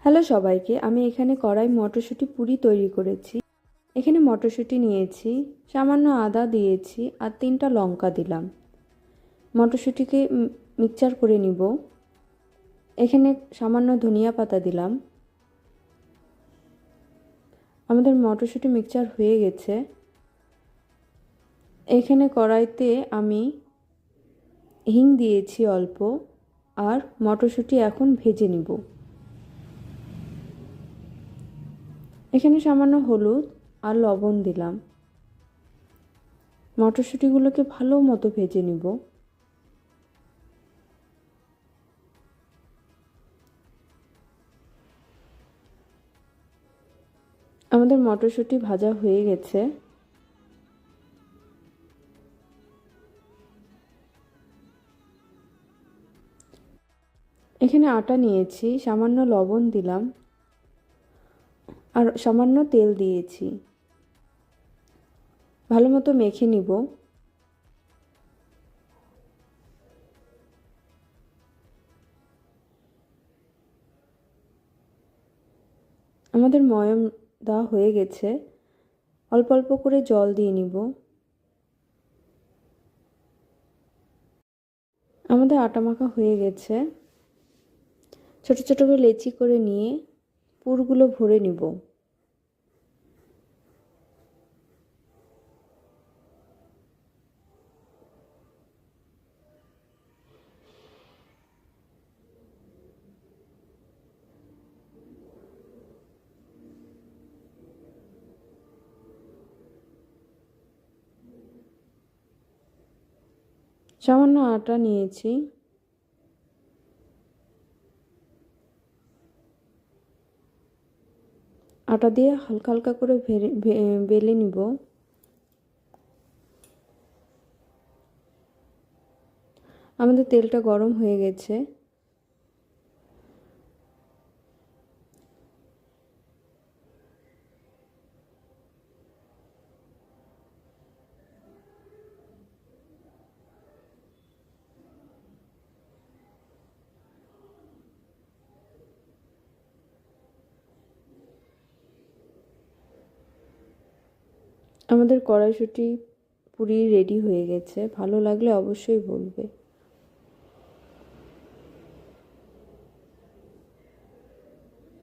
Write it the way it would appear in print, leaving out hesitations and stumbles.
Hello সবাইকে, আমি এখানে কড়াই মটরশুঁটি পুরি তৈরি করেছি। এখানে মটরশুঁটি নিয়েছি, সামান্য আদা দিয়েছি আর 3টা লঙ্কা দিলাম। মটরশুঁটিকে মিক্সচার করে নিব। এখানে সামান্য ধনিয়া পাতা দিলাম। আমাদের মটরশুঁটি মিক্সচার হয়ে গেছে। এখানে কড়াইতে আমি হিং দিয়েছি অল্প, আর মটরশুঁটি এখন ভেজে নিব। এখানে সামান্য হলুদ আর লবণ দিলাম। মটরশুঁটিগুলোকে ভালো মতো ভেজে নিব। আমাদের মটরশুঁটি ভাজা হয়ে গেছে। এখানে আটা নিয়েছি, সামান্য লবণ দিলাম আর সামান্য তেল দিয়েছি। ভালো মতো মেখে নিব। আমাদের ময়াম দেওয়া হয়ে গেছে। অল্প অল্প করে জল দিয়ে নিব। আমাদের আটা মাখা হয়ে গেছে। ছোট ছোট করে লেচি করে নিয়ে পুরগুলো ভরে নিব। সামান্য আটা নিয়েছি। আটা দিয়ে হালকা হালকা করে বেলে নিব। আমাদের তেলটা গরম হয়ে গেছে। আমাদের কড়াইশুঁটি পুরি রেডি হয়ে গেছে। ভালো লাগলে অবশ্যই বলবে।